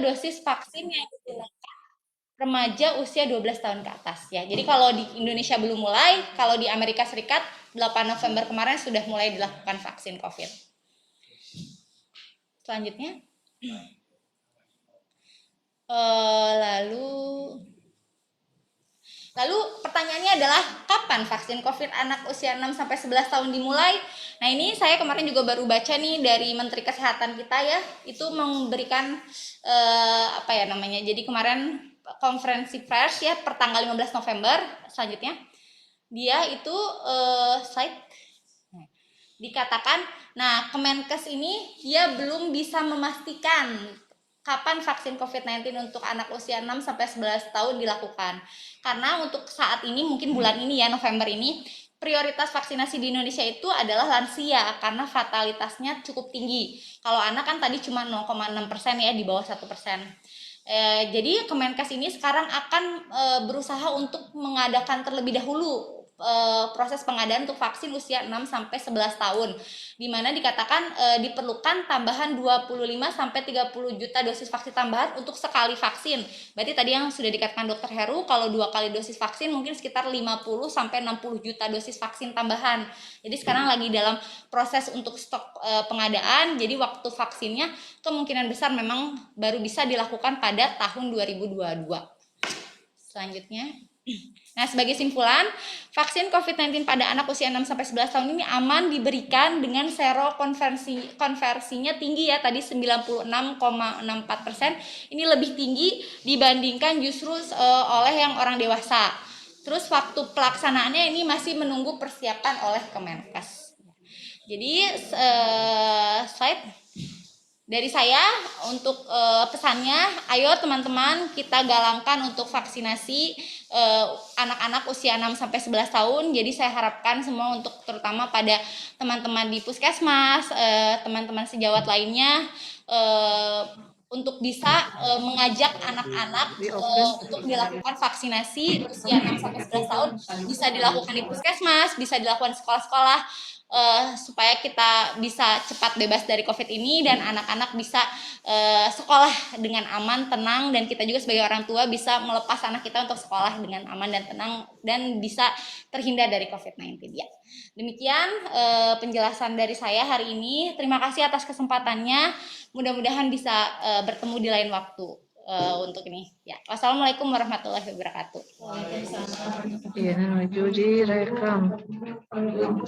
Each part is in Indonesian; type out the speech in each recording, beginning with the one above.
dosis vaksin yang digunakan remaja usia 12 tahun ke atas ya. Jadi kalau di Indonesia belum mulai, kalau di Amerika Serikat 8 November kemarin sudah mulai dilakukan vaksin COVID. Selanjutnya, lalu pertanyaannya adalah kapan vaksin COVID anak usia 6 sampai 11 tahun dimulai? Nah, ini saya kemarin juga baru baca nih dari Menteri Kesehatan kita ya, itu memberikan apa ya namanya? Jadi kemarin konferensi pers ya pertanggal 15 November selanjutnya. Dia itu slide dikatakan, nah Kemenkes ini dia belum bisa memastikan kapan vaksin COVID-19 untuk anak usia 6 sampai 11 tahun dilakukan. Karena untuk saat ini mungkin bulan ini ya November ini prioritas vaksinasi di Indonesia itu adalah lansia karena fatalitasnya cukup tinggi. Kalau anak kan tadi cuma 0,6% ya, di bawah 1%. Jadi Kemenkes ini sekarang akan berusaha untuk mengadakan terlebih dahulu proses pengadaan untuk vaksin usia 6 sampai 11 tahun, di mana dikatakan diperlukan tambahan 25 sampai 30 juta dosis vaksin tambahan untuk sekali vaksin. Berarti tadi yang sudah dikatakan Dr. Heru, kalau 2 kali dosis vaksin mungkin sekitar 50 sampai 60 juta dosis vaksin tambahan. Jadi sekarang lagi dalam proses untuk stok pengadaan. Jadi waktu vaksinnya kemungkinan besar memang baru bisa dilakukan pada tahun 2022. Selanjutnya, nah sebagai simpulan, vaksin COVID-19 pada anak usia 6 sampai 11 tahun ini aman diberikan dengan konversinya tinggi ya, tadi 96,64%. Ini lebih tinggi dibandingkan justru oleh yang orang dewasa. Terus waktu pelaksanaannya ini masih menunggu persiapan oleh Kemenkes. Jadi slide dari saya untuk pesannya, ayo teman-teman kita galangkan untuk vaksinasi anak-anak usia 6 sampai 11 tahun. Jadi saya harapkan semua untuk terutama pada teman-teman di Puskesmas, teman-teman sejawat lainnya untuk bisa mengajak anak-anak untuk dilakukan vaksinasi usia 6 sampai 11 tahun, bisa dilakukan di Puskesmas, bisa dilakukan di sekolah-sekolah, supaya kita bisa cepat bebas dari COVID ini dan anak-anak bisa sekolah dengan aman, tenang, dan kita juga sebagai orang tua bisa melepas anak kita untuk sekolah dengan aman dan tenang dan bisa terhindar dari COVID-19 ya. Demikian penjelasan dari saya hari ini. Terima kasih atas kesempatannya. Mudah-mudahan bisa bertemu di lain waktu untuk ini. Ya, wassalamualaikum warahmatullahi wabarakatuh. Iya, Judi rekam. Banyak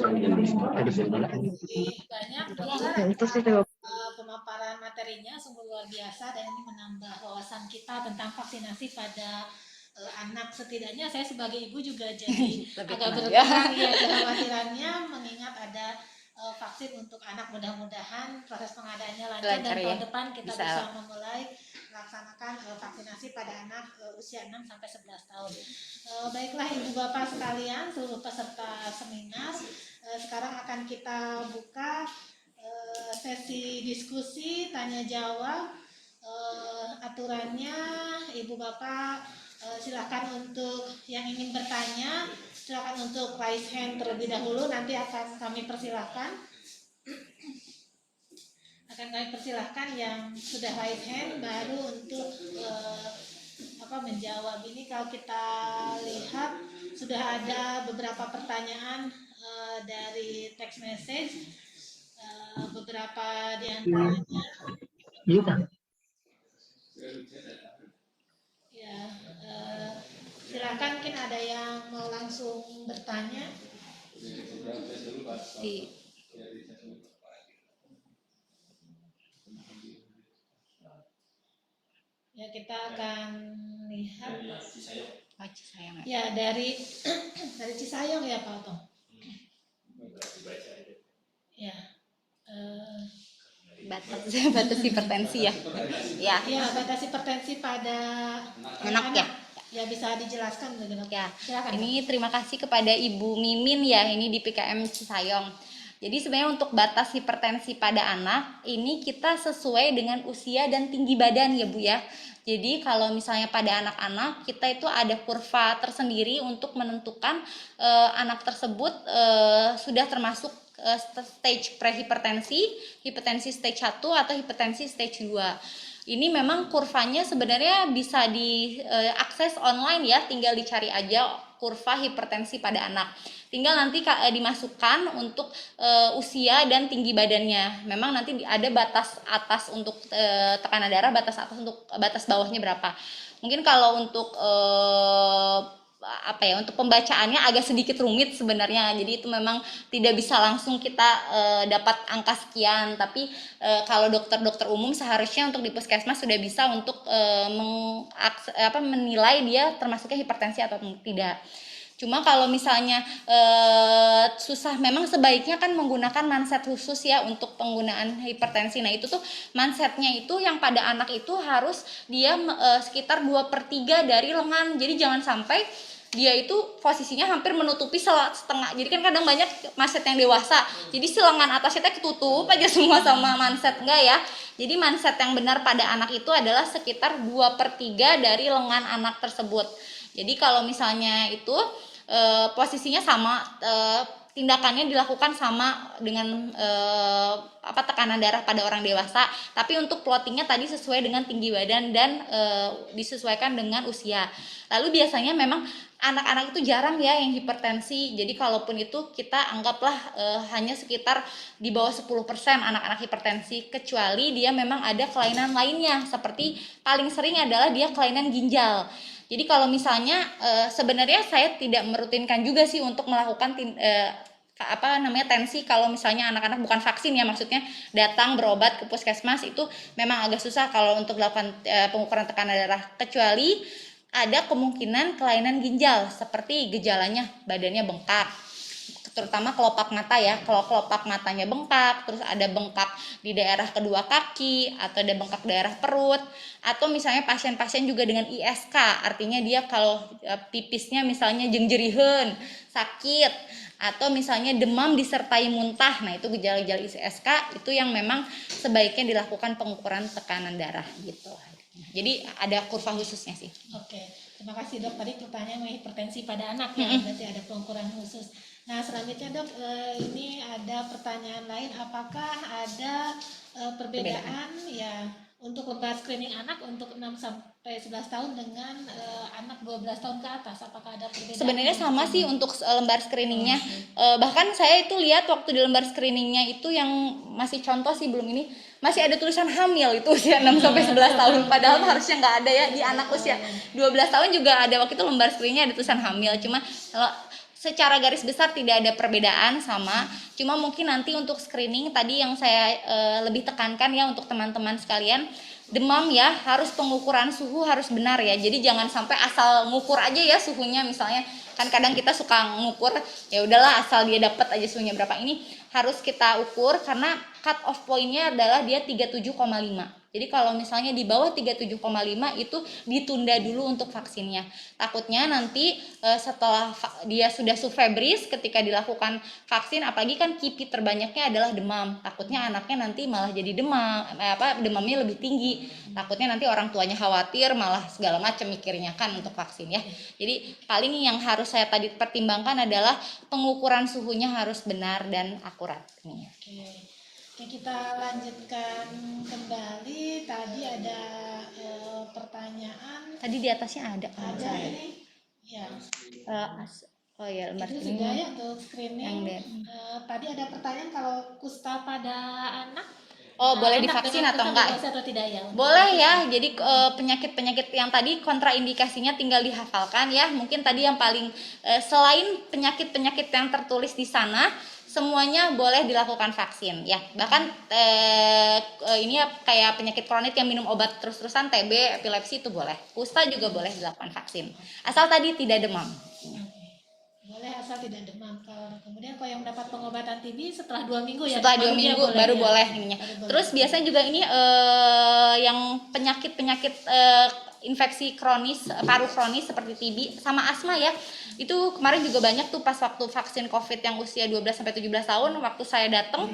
pemaparan materinya sungguh luar biasa dan ini menambah wawasan kita tentang vaksinasi pada anak. Setidaknya saya sebagai ibu juga jadi agak berkurang ya kekhawatirannya mengingat ada vaksin untuk anak. Mudah-mudahan proses pengadaannya lancar dan tahun depan kita bisa memulai melaksanakan vaksinasi pada anak usia 6 sampai 11 tahun. Baiklah Ibu Bapak sekalian, seluruh peserta seminar, sekarang akan kita buka sesi diskusi tanya jawab. Aturannya Ibu Bapak silakan untuk yang ingin bertanya, silakan untuk raise hand terlebih dahulu, nanti akan kami persilahkan. Yang sudah raise hand baru untuk menjawab. Ini kalau kita lihat sudah ada beberapa pertanyaan dari text message, beberapa di antaranya. Ya, silakan, mungkin ada yang mau langsung bertanya. Ya, kita akan lihat. Ya, dari Cisayong ya Pak Otong. Ya. Batas hipertensi ya. Ya, batas hipertensi pada anak ya. Ya, bisa dijelaskan ya. Ini terima kasih kepada Ibu Mimin ya, ini di PKM Cisayong. Jadi sebenarnya untuk batas hipertensi pada anak ini kita sesuai dengan usia dan tinggi badan ya Bu ya. Jadi kalau misalnya pada anak-anak kita itu ada kurva tersendiri untuk menentukan anak tersebut sudah termasuk stage prehipertensi, hipertensi stage 1 atau hipertensi stage 2. Ini memang kurvanya sebenarnya bisa diakses online ya, tinggal dicari aja kurva hipertensi pada anak. Tinggal nanti dimasukkan untuk usia dan tinggi badannya. Memang nanti ada batas atas untuk tekanan darah, batas atas untuk batas bawahnya berapa. Mungkin kalau untuk untuk pembacaannya agak sedikit rumit sebenarnya, jadi itu memang tidak bisa langsung kita dapat angka sekian, tapi kalau dokter-dokter umum seharusnya untuk di puskesmas sudah bisa untuk menilai dia termasuknya hipertensi atau tidak. Cuma kalau misalnya susah, memang sebaiknya kan menggunakan manset khusus ya untuk penggunaan hipertensi. Nah itu tuh mansetnya itu yang pada anak itu harus dia sekitar 2/3 dari lengan. Jadi jangan sampai dia itu posisinya hampir menutupi setengah. Jadi kan kadang banyak manset yang dewasa, jadi si lengan atasnya ketutup aja semua sama manset, enggak ya. Jadi manset yang benar pada anak itu adalah sekitar 2/3 dari lengan anak tersebut. Jadi kalau misalnya itu posisinya sama, tindakannya dilakukan sama dengan tekanan darah pada orang dewasa, tapi untuk plottingnya tadi sesuai dengan tinggi badan dan disesuaikan dengan usia. Lalu biasanya memang anak-anak itu jarang ya yang hipertensi, jadi kalaupun itu kita anggaplah hanya sekitar di bawah 10% anak-anak hipertensi, kecuali dia memang ada kelainan lainnya, seperti paling sering adalah dia kelainan ginjal. Jadi kalau misalnya sebenarnya saya tidak merutinkan juga sih untuk melakukan tensi kalau misalnya anak-anak bukan vaksin ya, maksudnya datang berobat ke puskesmas itu memang agak susah kalau untuk melakukan pengukuran tekanan darah, kecuali ada kemungkinan kelainan ginjal seperti gejalanya badannya bengkak, terutama kelopak mata ya. Kalau kelopak matanya bengkak, terus ada bengkak di daerah kedua kaki, atau ada bengkak daerah perut, atau misalnya pasien-pasien juga dengan ISK, artinya dia kalau pipisnya misalnya jengjerihan, sakit, atau misalnya demam disertai muntah. Nah itu gejala-gejala ISK itu yang memang sebaiknya dilakukan pengukuran tekanan darah gitu. Jadi ada kurva khususnya sih. Oke, terima kasih dok. Tadi pertanyaan mengenai hipertensi pada anak ya, berarti ada pengukuran khusus. Nah selanjutnya dok, ini ada pertanyaan lain, apakah ada perbedaan ya untuk lembar screening anak untuk 6 sampai 11 tahun dengan anak 12 tahun ke atas, apakah ada perbedaan? Sebenarnya sama sih untuk lembar screeningnya. Bahkan saya itu lihat waktu di lembar screeningnya itu yang masih contoh sih, belum ini, masih ada tulisan hamil itu usia 6 sampai 11 tahun, padahal harusnya nggak ada ya. Di anak usia 12 tahun juga ada, waktu itu lembar screeningnya ada tulisan hamil. Cuma kalau secara garis besar tidak ada perbedaan, sama. Cuma mungkin nanti untuk screening tadi yang saya lebih tekankan ya untuk teman-teman sekalian, demam ya, harus pengukuran suhu harus benar ya. Jadi jangan sampai asal ngukur aja ya suhunya, misalnya kan kadang kita suka ngukur ya udahlah asal dia dapat aja suhunya berapa. Ini harus kita ukur karena cut off point-nya adalah dia 37,5. Jadi kalau misalnya di bawah 37,5 itu ditunda dulu untuk vaksinnya. Takutnya nanti setelah dia sudah subfebris ketika dilakukan vaksin, apalagi kan KIPI terbanyaknya adalah demam. Takutnya anaknya nanti malah jadi demamnya lebih tinggi. Takutnya nanti orang tuanya khawatir, malah segala macam mikirnya kan untuk vaksin ya. Jadi paling yang harus saya tadi pertimbangkan adalah pengukuran suhunya harus benar dan akurat. Oke, kita lanjutkan kembali. Tadi ada pertanyaan. Tadi di atasnya ada. Ada ini. Ya. Oh ya, lembar itu screening. sudah ya untuk screening. Tadi ada pertanyaan kalau kusta pada anak. Boleh divaksin atau enggak? Atau tidak ya? Boleh ya. Jadi penyakit-penyakit yang tadi kontraindikasinya tinggal dihafalkan ya. Mungkin tadi yang paling selain penyakit-penyakit yang tertulis di sana, semuanya boleh dilakukan vaksin ya. Bahkan ini ya, kayak penyakit kronik yang minum obat terus-terusan, TB, epilepsi itu boleh. Kusta juga boleh dilakukan vaksin. Asal tadi tidak demam. Boleh asal tidak demam. Kemudian kalau yang mendapat pengobatan TB setelah 2 minggu ya. Setelah 2 minggu baru boleh ininya. Terus biasanya juga ini yang penyakit-penyakit infeksi kronis, paru kronis seperti TB sama asma ya. Itu kemarin juga banyak tuh pas waktu vaksin COVID yang usia 12 sampai 17 tahun, waktu saya datang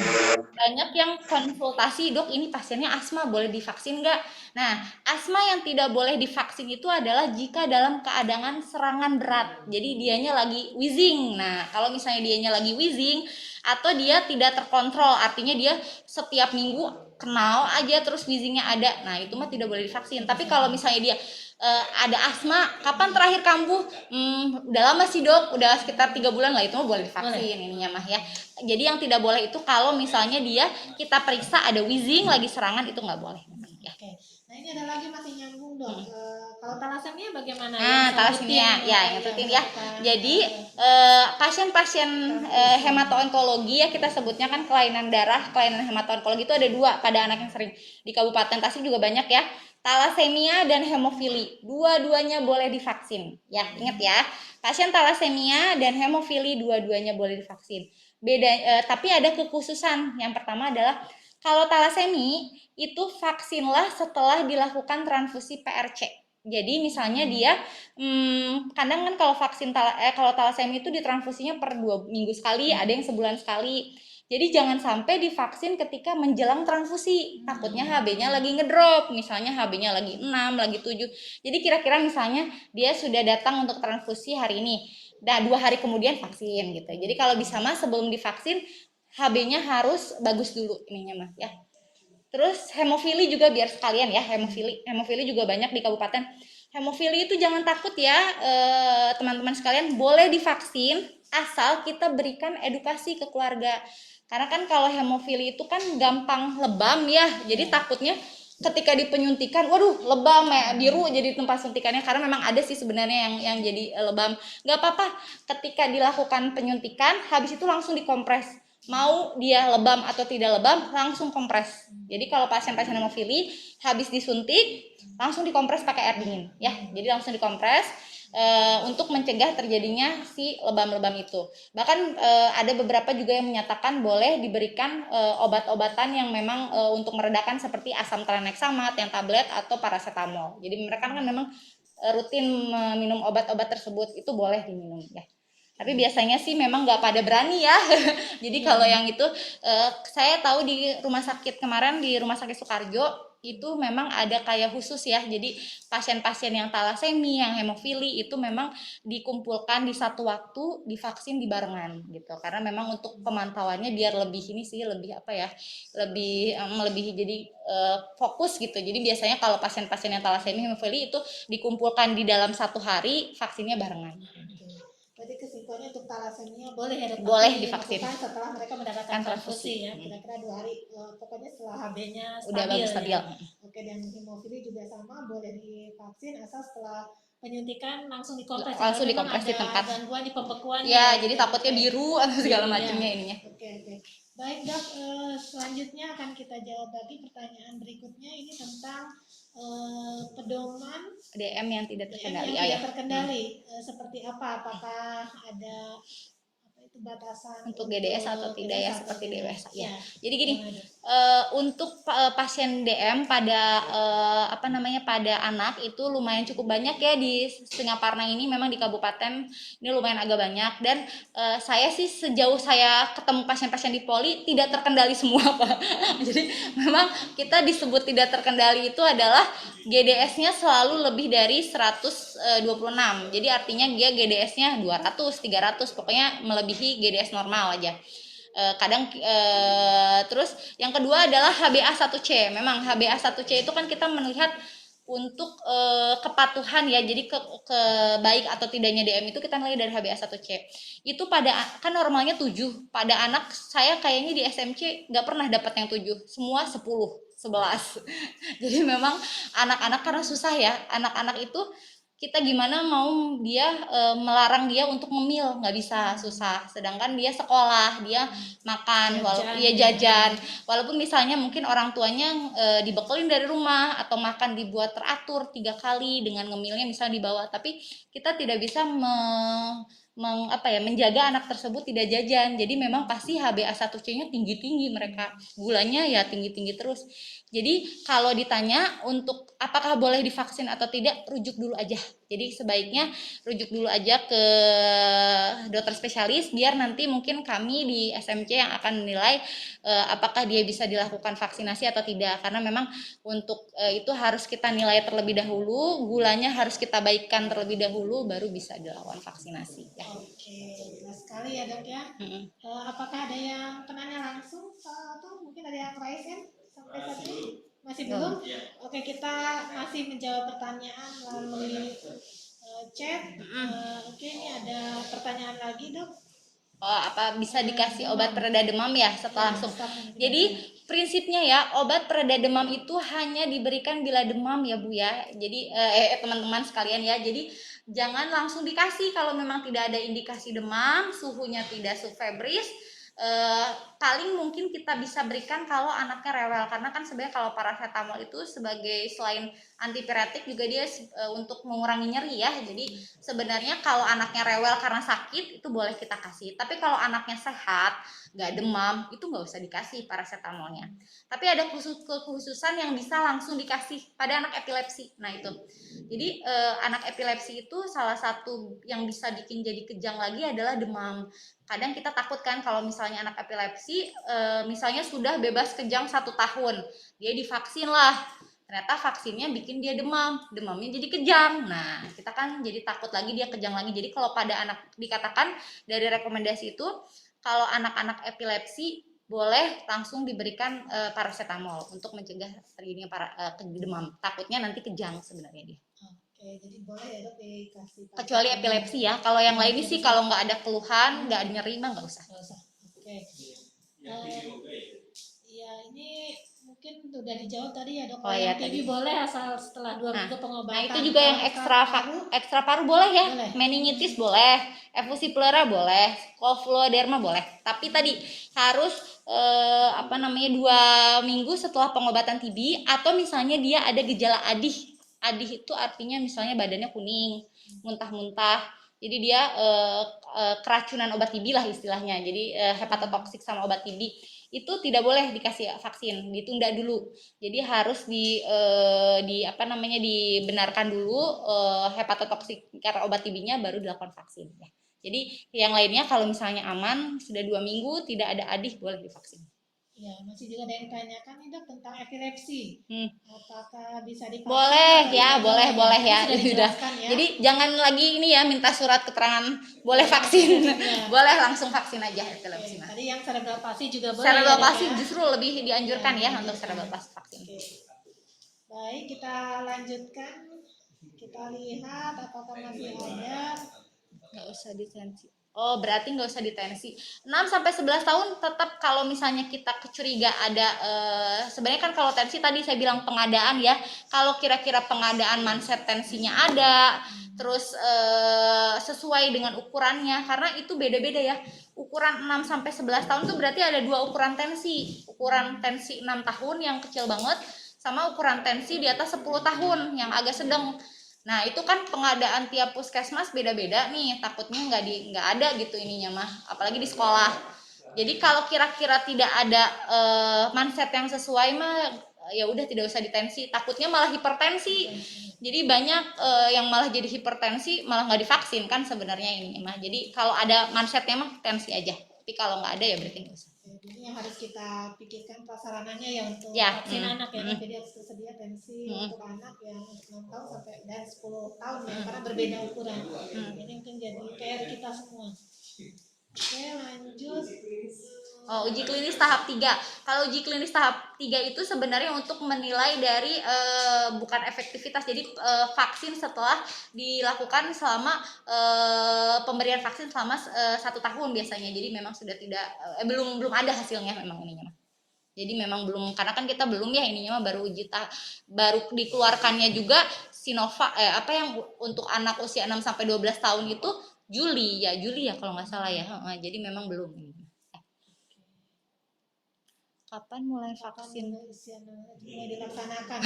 banyak yang konsultasi, "Dok, ini pasiennya asma, boleh divaksin nggak?" Nah, asma yang tidak boleh divaksin itu adalah jika dalam keadaan serangan berat. Jadi dianya lagi wheezing. Nah, kalau misalnya dianya lagi wheezing atau dia tidak terkontrol, artinya dia setiap minggu kenal aja terus wheezingnya ada, nah itu mah tidak boleh divaksin. Tapi kalau misalnya dia ada asma, kapan terakhir kambuh? Udah lama sih dok, udah sekitar 3 bulan lah, itu mah boleh divaksin ininya mah ya. Jadi yang tidak boleh itu kalau misalnya dia kita periksa ada wheezing lagi serangan, itu nggak boleh ya. Oke. Nah ini ada lagi masih nyambung dok. Kalau talasemia bagaimana? Nah, talasemia ya, yang rutin ya. Jadi pasien-pasien hemato-onkologi ya, kita sebutnya kan kelainan darah, kelainan hemato-onkologi itu ada 2 pada anak yang sering. Di Kabupaten Tasik juga banyak ya. Talasemia dan hemofili, dua-duanya boleh divaksin. Ya, ingat ya. Pasien talasemia dan hemofili dua-duanya boleh divaksin. Beda tapi ada kekhususan. Yang pertama adalah kalau talasemi itu vaksinlah setelah dilakukan transfusi PRC. Jadi misalnya dia kadang kan kalau kalau talasemi itu ditransfusinya per 2 minggu sekali, ada yang sebulan sekali. Jadi jangan sampai divaksin ketika menjelang transfusi. Takutnya HB-nya lagi ngedrop, misalnya HB-nya lagi 6, lagi 7. Jadi kira-kira misalnya dia sudah datang untuk transfusi hari ini. Nah, 2 hari kemudian vaksin gitu. Jadi kalau bisa mah sebelum divaksin HB-nya harus bagus dulu ininya mah ya. Terus hemofili juga biar sekalian ya, hemofili juga banyak di kabupaten. Hemofili itu jangan takut ya teman-teman sekalian, boleh divaksin asal kita berikan edukasi ke keluarga. Karena kan kalau hemofili itu kan gampang lebam ya, jadi takutnya ketika dipenyuntikan, waduh lebam ya, biru jadi tempat suntikannya, karena memang ada sih sebenarnya yang jadi lebam. Nggak apa-apa, ketika dilakukan penyuntikan, habis itu langsung dikompres. Mau dia lebam atau tidak lebam, langsung kompres. Jadi kalau pasien-pasien hemofili habis disuntik, langsung dikompres pakai air dingin ya. Jadi langsung dikompres untuk mencegah terjadinya si lebam-lebam itu. Bahkan ada beberapa juga yang menyatakan boleh diberikan obat-obatan yang memang untuk meredakan seperti asam tranexamat yang tablet atau paracetamol. Jadi mereka kan memang rutin minum obat-obat tersebut, itu boleh diminum ya. Tapi biasanya sih memang nggak pada berani ya. Jadi kalau yang itu saya tahu di rumah sakit kemarin, di Rumah Sakit Sukarjo itu memang ada kayak khusus ya. Jadi pasien-pasien yang talasemi, yang hemofili itu memang dikumpulkan di satu waktu, divaksin di barengan gitu. Karena memang untuk pemantauannya biar lebih ini sih, lebih apa ya, lebih jadi fokus gitu. Jadi biasanya kalau pasien-pasien yang talasemi, hemofili itu dikumpulkan di dalam 1 hari, vaksinnya barengan. Berarti kesimpulannya untuk talasemia boleh ya dok? Boleh divaksin setelah mereka mendapatkan transfusi ya, kira-kira 2 hari, pokoknya setelah HB-nya udah bagus stabil. Ya. Oke, dan hemofili juga sama, boleh divaksin asal setelah penyuntikan langsung dikompres. Langsung dikompres di tempat. Gangguan di pembekuan. Ya, jadi takutnya biru atau segala macamnya ininya. Oke. Baik dok, selanjutnya akan kita jawab lagi pertanyaan berikutnya, ini tentang pedoman DM yang tidak terkendali. Seperti apa? Apakah ada batasan untuk GDS atau tidak ya, seperti dewasa ya. Jadi gini, untuk pasien DM pada pada anak itu lumayan cukup banyak ya di Singaparna ini, memang di kabupaten ini lumayan agak banyak, dan saya sih sejauh saya ketemu pasien-pasien di poli tidak terkendali semua Pak. Jadi memang kita disebut tidak terkendali itu adalah GDS-nya selalu lebih dari 126. Jadi artinya dia GDS-nya 200, 300, pokoknya melebihi GDS normal aja. Terus yang kedua adalah HbA1c. Memang HbA1c itu kan kita melihat untuk kepatuhan ya, jadi ke baik atau tidaknya DM itu kita nilai dari HbA1c. Itu kan normalnya 7. Pada anak saya kayaknya di SMC nggak pernah dapat yang 7, semua 10, 11. Jadi memang anak-anak karena susah ya, anak-anak itu kita gimana mau dia melarang dia untuk ngemil, nggak bisa, susah. Sedangkan dia sekolah, dia makan, jajan, walaupun misalnya mungkin orang tuanya dibekelin dari rumah atau makan dibuat teratur 3 kali dengan ngemilnya misalnya dibawa, tapi kita tidak bisa menjaga anak tersebut tidak jajan. Jadi memang pasti HbA1c-nya tinggi-tinggi, mereka gulanya ya tinggi-tinggi terus. Jadi kalau ditanya untuk apakah boleh divaksin atau tidak, rujuk dulu aja. Jadi sebaiknya rujuk dulu aja ke dokter spesialis, biar nanti mungkin kami di SMC yang akan menilai apakah dia bisa dilakukan vaksinasi atau tidak. Karena memang untuk itu harus kita nilai terlebih dahulu, gulanya harus kita baikkan terlebih dahulu, baru bisa dilakukan vaksinasi ya. Oke, jelas sekali ya dok ya. Apakah ada yang penanya langsung atau mungkin ada yang raise hand? sampai saat ini? Masih belum? Oke, kita masih menjawab pertanyaan melalui chat. Oke, ini ada pertanyaan lagi, Dok. Apa bisa dikasih obat pereda demam ya setelah langsung. Jadi prinsipnya ya, obat pereda demam itu hanya diberikan bila demam ya Bu ya. Jadi teman-teman sekalian ya. Jadi jangan langsung dikasih kalau memang tidak ada indikasi demam, suhunya tidak subfebris. Paling mungkin kita bisa berikan kalau anaknya rewel, karena kan sebenarnya kalau paracetamol itu sebagai selain antipiretik juga dia untuk mengurangi nyeri ya. Jadi sebenarnya kalau anaknya rewel karena sakit itu boleh kita kasih, tapi kalau anaknya sehat nggak demam itu nggak usah dikasih paracetamolnya. Tapi ada kekhususan yang bisa langsung dikasih pada anak epilepsi. Nah itu jadi anak epilepsi itu salah satu yang bisa bikin jadi kejang lagi adalah demam. Kadang kita takut kan kalau misalnya anak epilepsi misalnya sudah bebas kejang 1 tahun, dia divaksin lah, ternyata vaksinnya bikin dia demamnya jadi kejang. Nah kita kan jadi takut lagi dia kejang lagi. Jadi kalau pada anak, dikatakan dari rekomendasi itu kalau anak-anak epilepsi boleh langsung diberikan paracetamol untuk mencegah terjadinya demam. Takutnya nanti kejang sebenarnya dia. Oke, jadi boleh ya Dok dikasih Kecuali epilepsi ya. Kalau yang lain sih kalau nggak ada keluhan, nggak ada nyeri mah nggak usah. Oke. Ya ini mungkin sudah dijawab tadi ya Dok. Ya, TB tadi boleh asal setelah 2 minggu pengobatan. Nah itu juga yang ekstra paru boleh ya. Boleh. Meningitis boleh, efusi pleura boleh, Scleroderma boleh. Tapi tadi harus 2 minggu setelah pengobatan TB, atau misalnya dia ada gejala adih. Adih itu artinya misalnya badannya kuning, muntah-muntah. Jadi dia keracunan obat TB lah istilahnya. Jadi hepatotoksik sama obat TB itu tidak boleh dikasih vaksin, ditunda dulu. Jadi harus dibenarkan dulu hepatotoksik karena obat TB-nya baru dilakukan vaksin ya. Jadi yang lainnya kalau misalnya aman sudah 2 minggu tidak ada adih boleh divaksin. Ya, masih juga ada yang ditanyakan nih Dok tentang epilepsi. Apakah bisa divaksin? Boleh ya, boleh ya. Sudah. Ya. Jadi jangan lagi ini ya minta surat keterangan boleh vaksin. Ya. Boleh langsung vaksin aja epilepsi. Tadi yang cerebral palsy juga boleh. Cerebral palsy justru lebih dianjurkan ya untuk cerebral palsy vaksin. Baik, kita lanjutkan. Kita lihat apakah masih ada. Nggak usah ditensi. Oh, berarti nggak usah ditensi. 6-11 tahun tetap kalau misalnya kita kecuriga ada sebenarnya kan kalau tensi tadi saya bilang pengadaan ya. Kalau kira-kira pengadaan manset tensinya ada, terus sesuai dengan ukurannya, karena itu beda-beda ya. Ukuran 6-11 tahun tuh berarti ada 2 ukuran tensi. Ukuran tensi 6 tahun yang kecil banget sama ukuran tensi di atas 10 tahun yang agak sedang. Nah itu kan pengadaan tiap puskesmas beda-beda nih, takutnya nggak ada gitu ininya mah, apalagi di sekolah. Jadi kalau kira-kira tidak ada manset yang sesuai mah ya udah tidak usah ditensi, takutnya malah hipertensi. Jadi banyak yang malah jadi hipertensi malah nggak divaksin kan sebenarnya ini mah. Jadi kalau ada mansetnya mah tensi aja, tapi kalau nggak ada ya berarti nggak usah. Jadi yang harus kita pikirkan prasarananya ya untuk vaksin anak ya. Jadi harus tersedia tensi untuk anak yang 6 tahun sampai dan 10 tahun ya, karena berbeda ukuran. Ini mungkin jadi PR kita semua. Oke, lanjut. Uji klinis tahap 3. Kalau uji klinis tahap 3 itu sebenarnya untuk menilai dari bukan efektivitas. Jadi vaksin setelah dilakukan selama pemberian vaksin selama 1 tahun biasanya. Jadi memang sudah tidak belum ada hasilnya memang ininya. Jadi memang belum, karena kan kita belum ya ininya mah baru baru dikeluarkannya juga Sinovac apa yang untuk anak usia 6 sampai 12 tahun itu Juli ya kalau nggak salah ya. Jadi memang belum. Kapan mulai vaksin? Mulai dilaksanakan.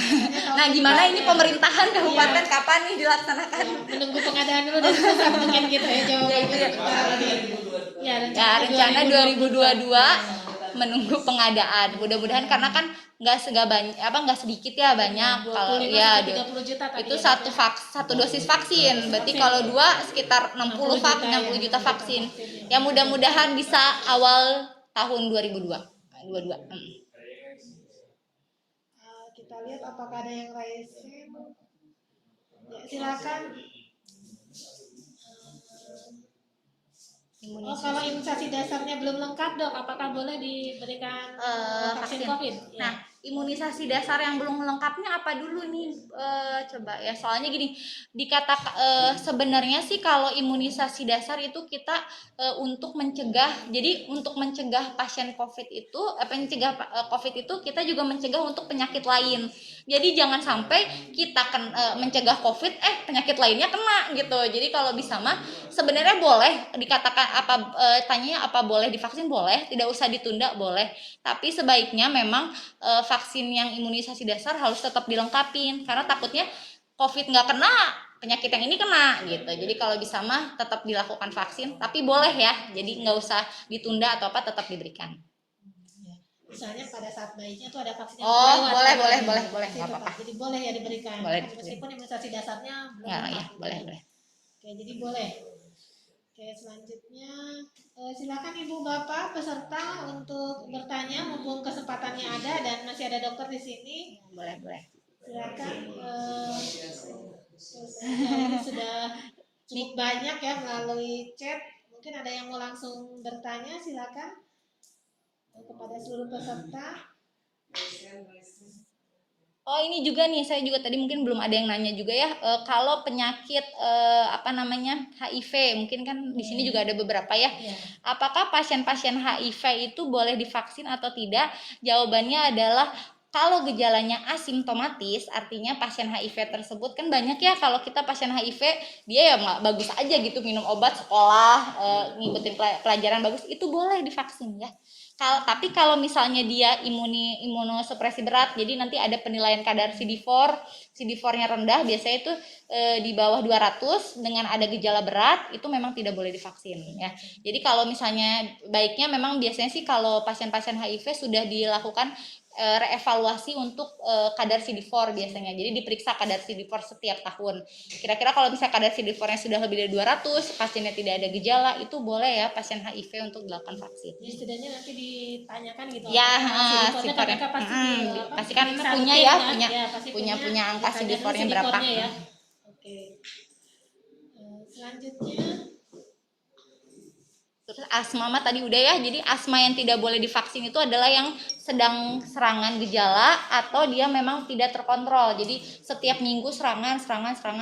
Nah, gimana ini pemerintahan kabupaten kapan nih dilaksanakan? Menunggu pengadaan dulu dan mungkin gitu ya jawabannya. Rencana 2022 menunggu pengadaan. Mudah-mudahan karena kan nggak sedikit ya, banyak. Kalau ya 30 juta itu satu dosis vaksin. Berarti kalau 2 sekitar 60 juta vaksin. Ya mudah-mudahan bisa awal tahun 2022. Kita lihat apakah ada yang raise hand. Ya, silakan. Kalau imunisasi dasarnya belum lengkap Dok, apakah boleh diberikan vaksin COVID? Nah, imunisasi dasar yang belum lengkapnya apa dulu nih? Coba ya, soalnya gini, sebenarnya sih kalau imunisasi dasar itu kita untuk mencegah, jadi untuk mencegah pasien COVID itu, mencegah COVID itu kita juga mencegah untuk penyakit lain. Jadi jangan sampai kita mencegah COVID, penyakit lainnya kena gitu. Jadi kalau bisa mah sebenarnya boleh dikatakan tanyanya apa boleh divaksin, boleh, tidak usah ditunda, boleh. Tapi sebaiknya memang vaksin yang imunisasi dasar harus tetap dilengkapin karena takutnya COVID nggak kena, penyakit yang ini kena gitu. Jadi kalau bisa mah tetap dilakukan vaksin, tapi boleh ya. Jadi nggak usah ditunda atau apa, tetap diberikan. Misalnya pada saat bayinya tuh ada vaksin yang boleh, nggak apa-apa. Jadi boleh ya diberikan. Boleh. Meskipun imunisasi dasarnya belum. Ya, boleh. Oke, jadi boleh. Oke, selanjutnya silakan Ibu Bapak peserta untuk bertanya mumpung kesempatannya ada dan masih ada dokter di sini. Boleh. Silakan. Ini sudah cukup banyak ya melalui chat. Mungkin ada yang mau langsung bertanya, silakan kepada seluruh peserta. Oh, ini juga nih, saya juga tadi mungkin belum ada yang nanya juga ya. Kalau penyakit HIV, mungkin kan di sini juga ada beberapa ya. Apakah pasien-pasien HIV itu boleh divaksin atau tidak? Jawabannya adalah kalau gejalanya asimptomatis, artinya pasien HIV tersebut kan banyak ya. Kalau kita pasien HIV, dia ya nggak bagus aja gitu minum obat, sekolah, ngikutin pelajaran bagus, itu boleh divaksin ya. Tapi kalau misalnya dia imunosupresi berat, jadi nanti ada penilaian kadar CD4-nya rendah, biasanya itu di bawah 200 dengan ada gejala berat, itu memang tidak boleh divaksin ya. Jadi kalau misalnya baiknya memang biasanya sih kalau pasien-pasien HIV sudah dilakukan reevaluasi untuk kadar CD4 biasanya. Jadi diperiksa kadar CD4 setiap tahun. Kira-kira kalau misalnya kadar CD4-nya sudah lebih dari 200, pasiennya tidak ada gejala, itu boleh ya pasien HIV untuk dilakukan vaksin. Jadi setidaknya nanti ditanyakan gitu. Ya, CD4-nya pasti kan punya ya, punya angka CD4-nya berapa. Ya. Oke. Selanjutnya terus asma mah tadi udah ya. Jadi asma yang tidak boleh divaksin itu adalah yang sedang serangan gejala atau dia memang tidak terkontrol. Jadi setiap minggu serangan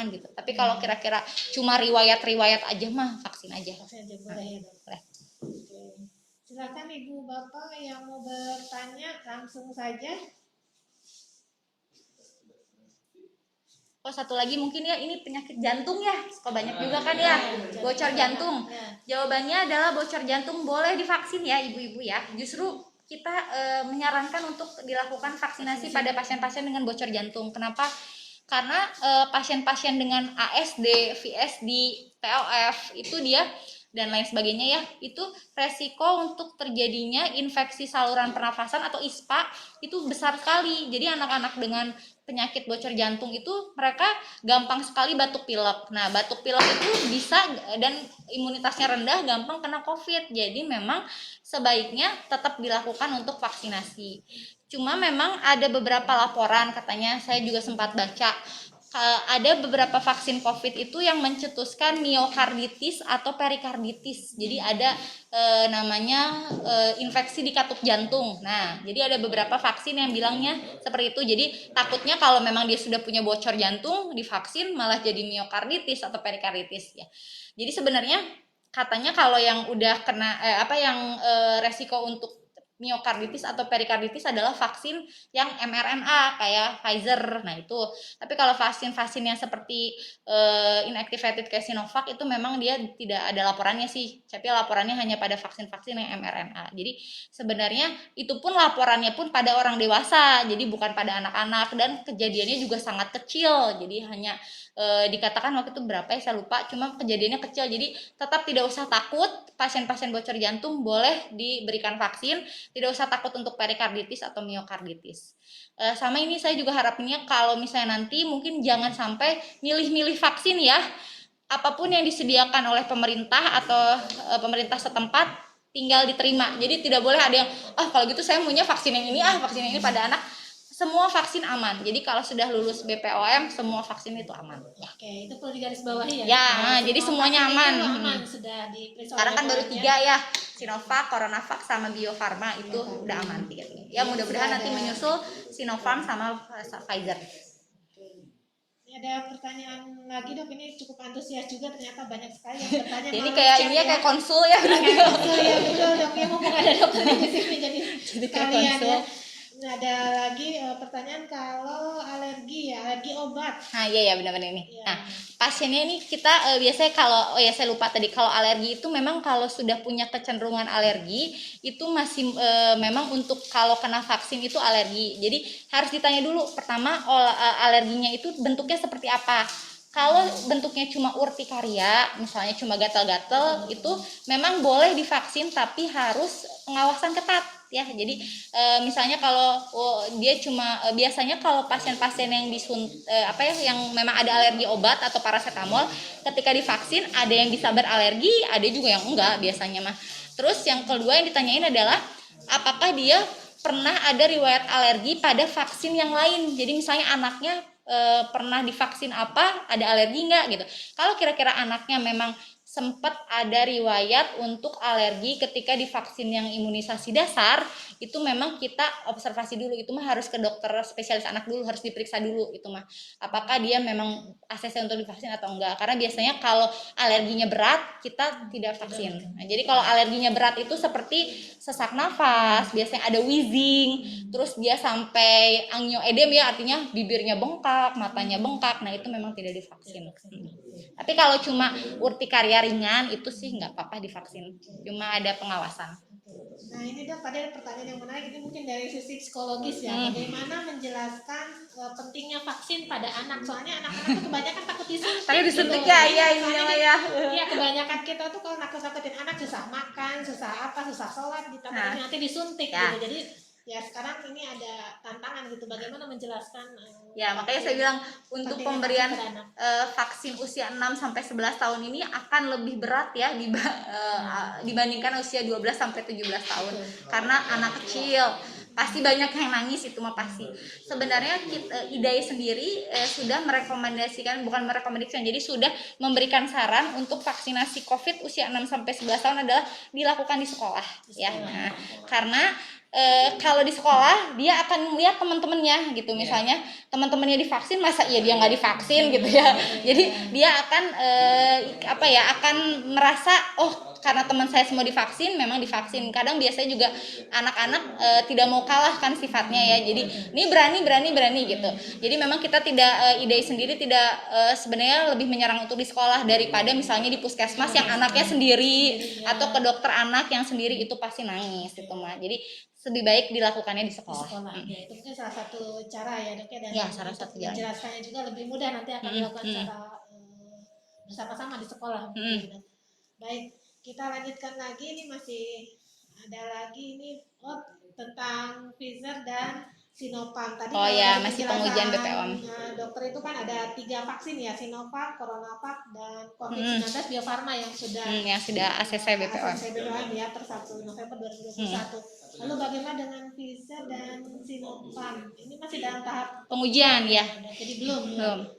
gitu. Tapi kalau kira-kira cuma riwayat aja mah vaksin aja. Vaksin aja boleh ya, boleh. Oke. Silakan Ibu Bapak yang mau bertanya langsung saja. Oh, satu lagi mungkin ya, ini penyakit jantung ya, suka banyak juga kan ya, bocor jantung. Jawabannya adalah bocor jantung boleh divaksin ya ibu-ibu ya. Justru kita menyarankan untuk dilakukan vaksinasi pada pasien-pasien dengan bocor jantung. Kenapa? Karena pasien-pasien dengan ASD, VSD, TOF itu dia dan lain sebagainya ya, itu resiko untuk terjadinya infeksi saluran pernafasan atau ISPA itu besar sekali. Jadi anak-anak dengan penyakit bocor jantung itu mereka gampang sekali batuk pilek. Nah, batuk pilek itu bisa dan imunitasnya rendah, gampang kena COVID. Jadi memang sebaiknya tetap dilakukan untuk vaksinasi. Cuma memang ada beberapa laporan, katanya saya juga sempat baca, ada beberapa vaksin COVID itu yang mencetuskan miokarditis atau perikarditis. Jadi ada namanya infeksi di katup jantung. Nah, jadi ada beberapa vaksin yang bilangnya seperti itu. Jadi takutnya kalau memang dia sudah punya bocor jantung, divaksin malah jadi miokarditis atau perikarditis ya. Jadi sebenarnya katanya kalau yang udah kena resiko untuk miokarditis atau perikarditis adalah vaksin yang mRNA kayak Pfizer. Nah itu. Tapi kalau vaksin-vaksin yang seperti inactivated kayak Sinovac itu memang dia tidak ada laporannya sih. Tapi laporannya hanya pada vaksin-vaksin yang mRNA. Jadi sebenarnya itu pun laporannya pun pada orang dewasa. Jadi bukan pada anak-anak dan kejadiannya juga sangat kecil. Jadi hanya dikatakan waktu itu berapa ya saya lupa, cuma kejadiannya kecil. Jadi tetap tidak usah takut, pasien-pasien bocor jantung boleh diberikan vaksin, tidak usah takut untuk perikarditis atau miokarditis. Sama ini saya juga harapnya kalau misalnya nanti mungkin jangan sampai milih-milih vaksin ya, apapun yang disediakan oleh pemerintah atau pemerintah setempat tinggal diterima. Jadi tidak boleh ada yang kalau gitu saya maunya vaksin yang ini, vaksin yang ini pada anak. semua vaksin aman. Jadi kalau sudah lulus BPOM, semua vaksin itu aman. Ya. Oke, itu perlu digarisbawahi ya. Ya, jadi semuanya vaksin aman. itu aman sudah diperiksa Sekarang oleh kan baru BPOM 3 ya, Sinovac, CoronaVac, sama Bio Farma itu udah aman 3 ini. Ya mudah-mudahan nanti menyusul Sinopharm sama Pfizer. Ini ada pertanyaan lagi dok, ini cukup antusias juga ternyata banyak sekali yang bertanya. Ini kayak ini ya kayak konsul ya. Kayak konsul ya betul dok, ya mumpung ada dokternya di sini jadi kayak sekalian konsul. ya. Nah, ada lagi pertanyaan kalau alergi ya, alergi obat. Nah iya ya benar-benar ini. Ya. Nah pasiennya ini kita biasanya kalau saya lupa tadi, kalau alergi itu memang kalau sudah punya kecenderungan alergi itu masih memang untuk kalau kena vaksin itu alergi. Jadi harus ditanya dulu pertama alerginya itu bentuknya seperti apa. Kalau bentuknya cuma urtikaria, misalnya cuma gatal-gatal, itu memang boleh divaksin tapi harus pengawasan ketat ya. Jadi misalnya kalau dia cuma biasanya kalau pasien-pasien yang yang memang ada alergi obat atau paracetamol, ketika divaksin ada yang bisa beralergi, ada juga yang enggak biasanya mah. Terus yang kedua yang ditanyain adalah apakah dia pernah ada riwayat alergi pada vaksin yang lain. Jadi misalnya anaknya pernah divaksin apa, ada alergi nggak gitu. Kalau kira-kira anaknya memang sempat ada riwayat untuk alergi ketika divaksin yang imunisasi dasar, itu memang kita observasi dulu, itu mah harus ke dokter spesialis anak dulu, harus diperiksa dulu itu mah apakah dia memang ACC untuk divaksin atau enggak, karena biasanya kalau alerginya berat kita tidak vaksin. Nah, jadi kalau alerginya berat itu seperti sesak nafas, biasanya ada wheezing, terus dia sampai angioedem ya, artinya bibirnya bengkak, matanya bengkak, nah itu memang tidak divaksin. Tapi kalau cuma urtikaria ringan itu sih nggak apa-apa divaksin, cuma ada pengawasan. Nah ini dok, tadi ada pertanyaan yang menarik, ini mungkin dari sisi psikologis ya, bagaimana menjelaskan pentingnya vaksin pada anak, soalnya anak-anak tuh kebanyakan takut disuntik. Tapi disuntik gitu. ya, iya ini ya. Iya, kebanyakan kita tuh kalau nakut-nakutin anak susah makan, susah apa, susah sholat, ditambah nanti disuntik ya. gitu. Jadi ya sekarang ini ada tantangan gitu, bagaimana menjelaskan ya makanya saya bilang untuk pemberian vaksin usia 6 sampai 11 tahun ini akan lebih berat ya dibandingkan usia 12 sampai 17 tahun karena anak kecil pasti banyak yang nangis, itu mah pasti. Sebenarnya IDAI sendiri sudah bukan merekomendasikan, jadi sudah memberikan saran untuk vaksinasi COVID usia 6 sampai 11 tahun adalah dilakukan di sekolah ya. Nah, karena kalau di sekolah dia akan melihat teman-temannya gitu, misalnya teman-temannya divaksin, masa iya dia nggak divaksin gitu ya. Jadi dia akan akan merasa karena teman saya semua divaksin, memang divaksin. Kadang biasanya juga anak-anak tidak mau kalah kan sifatnya ya, jadi ini berani gitu. Jadi memang kita tidak IDAI sendiri tidak sebenarnya lebih menyerang untuk di sekolah daripada misalnya di puskesmas yang anaknya sendiri atau ke dokter anak yang sendiri, itu pasti nangis itu mah. Jadi lebih baik dilakukannya di sekolah. Ya, itu mungkin salah satu cara ya dok ya, dan salah satu menjelaskannya juga lebih mudah, nanti akan dilakukan secara bersama-sama di sekolah. Baik, kita lanjutkan lagi, ini masih ada lagi ini tentang Pfizer dan Sinopharm. Tadi masih pengujian BPOM. Dokter itu kan ada 3 vaksin ya, Sinovac, CoronaVac, dan COVID-19 Bio Farma yang sudah ACC BPOM. ACC BPOM ya per 1 November 2021. Lalu bagaimana dengan Pfizer dan Sinopharm? Ini masih dalam tahap pengujian ya. Jadi belum.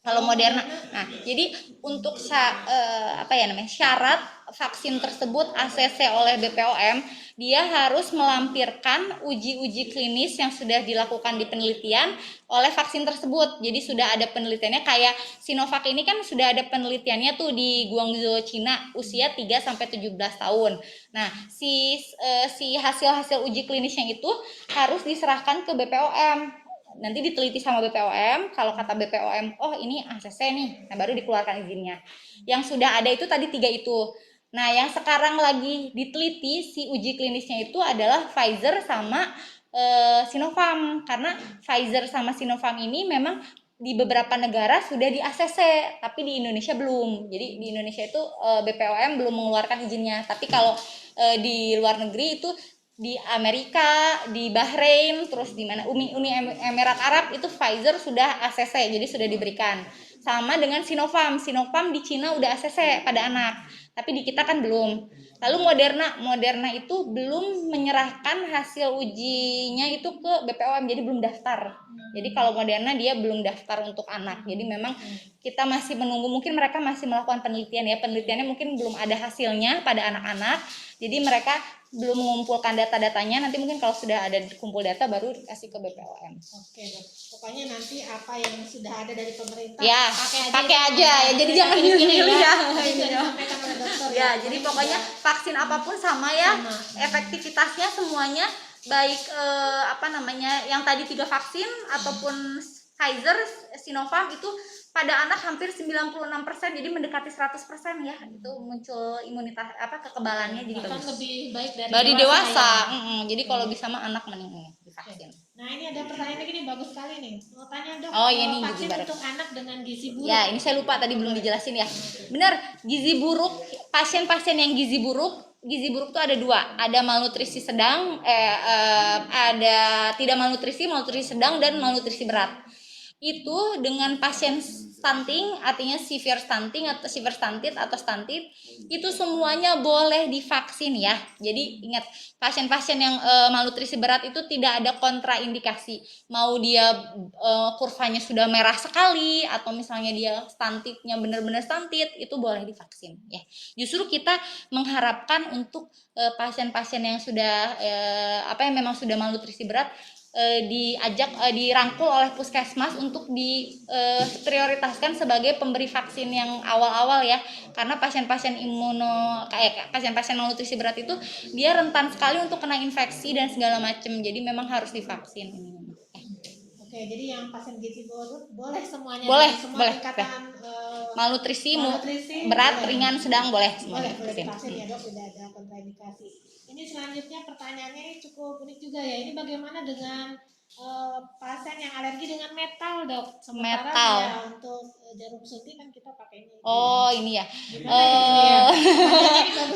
Kalau Moderna, nah jadi untuk syarat vaksin tersebut ACC oleh BPOM, dia harus melampirkan uji klinis yang sudah dilakukan di penelitian oleh vaksin tersebut. Jadi sudah ada penelitiannya, kayak Sinovac ini kan sudah ada penelitiannya tuh di Guangzhou, Cina, usia 3 sampai 17 tahun. Nah, si hasil uji klinisnya itu harus diserahkan ke BPOM. Nanti diteliti sama BPOM, kalau kata BPOM, ini ACC nih, nah baru dikeluarkan izinnya. Yang sudah ada itu tadi 3 itu. Nah, yang sekarang lagi diteliti si uji klinisnya itu adalah Pfizer sama Sinopharm, karena Pfizer sama Sinopharm ini memang di beberapa negara sudah di ACC, tapi di Indonesia belum. Jadi di Indonesia itu BPOM belum mengeluarkan izinnya. Tapi kalau di luar negeri itu di Amerika, di Bahrain, terus di mana Uni Emirat Arab itu Pfizer sudah ACC, jadi sudah diberikan. Sama dengan Sinopharm. Sinopharm di Cina udah ACC pada anak, tapi di kita kan belum. Lalu Moderna itu belum menyerahkan hasil ujinya itu ke BPOM, jadi belum daftar. Jadi kalau Moderna dia belum daftar untuk anak. Jadi memang kita masih menunggu, mungkin mereka masih melakukan penelitian ya. Penelitiannya mungkin belum ada hasilnya pada anak-anak. Jadi mereka belum mengumpulkan data-datanya. Nanti mungkin kalau sudah ada kumpul data baru kasih ke BPOM. Oke, Dok. Pokoknya nanti apa yang sudah ada dari pemerintah Ya, pakai aja ya. Jadi jangan pilih pilih-pilih ya. Tadi sudah disampaikan oleh dokter. Ya, jadi pokoknya vaksin apapun sama ya. Sama. Efektivitasnya semuanya baik yang tadi 3 vaksin ataupun Pfizer, Sinopharm itu pada anak hampir 96%, jadi mendekati 100% ya. Itu muncul imunitas kekebalannya jadi bahkan bagus. lebih baik Dari dewasa. ya. Jadi kalau bisa mah anak mending divaksin. Nah, ini ada pertanyaan lagi nih, bagus sekali nih. Mau tanya, Dok, Oh, iya nih, vaksin gizi buruk. untuk anak dengan gizi buruk. Ya, ini saya lupa tadi belum dijelasin ya. Benar, gizi buruk, pasien-pasien yang gizi buruk tuh ada 2. Ada malnutrisi sedang, ada tidak malnutrisi sedang dan malnutrisi berat. Itu dengan pasien stunting, artinya severe stunting atau severe stunted atau stunted, itu semuanya boleh divaksin ya. Jadi ingat, pasien-pasien yang malnutrisi berat itu tidak ada kontraindikasi. Mau dia kurvanya sudah merah sekali atau misalnya dia stuntednya benar-benar stunted, itu boleh divaksin ya. Justru kita mengharapkan untuk pasien-pasien yang sudah yang memang sudah malnutrisi berat dirangkul oleh puskesmas untuk diprioritaskan sebagai pemberi vaksin yang awal-awal ya, karena pasien-pasien pasien-pasien malnutrisi berat itu dia rentan sekali untuk kena infeksi dan segala macam, jadi memang harus divaksin. Oke, jadi yang pasien gizi buruk boleh semuanya, boleh, semua tingkatan malnutrisi berat, boleh. ringan, sedang boleh Boleh divaksin ya, Dok, tidak ada kontraindikasi. Ini selanjutnya pertanyaannya cukup unik juga ya. Ini bagaimana dengan pasien yang alergi dengan metal, Dok? Sementara Metal. ya untuk jarum suntik kan kita pakainya. Oh, ini ya.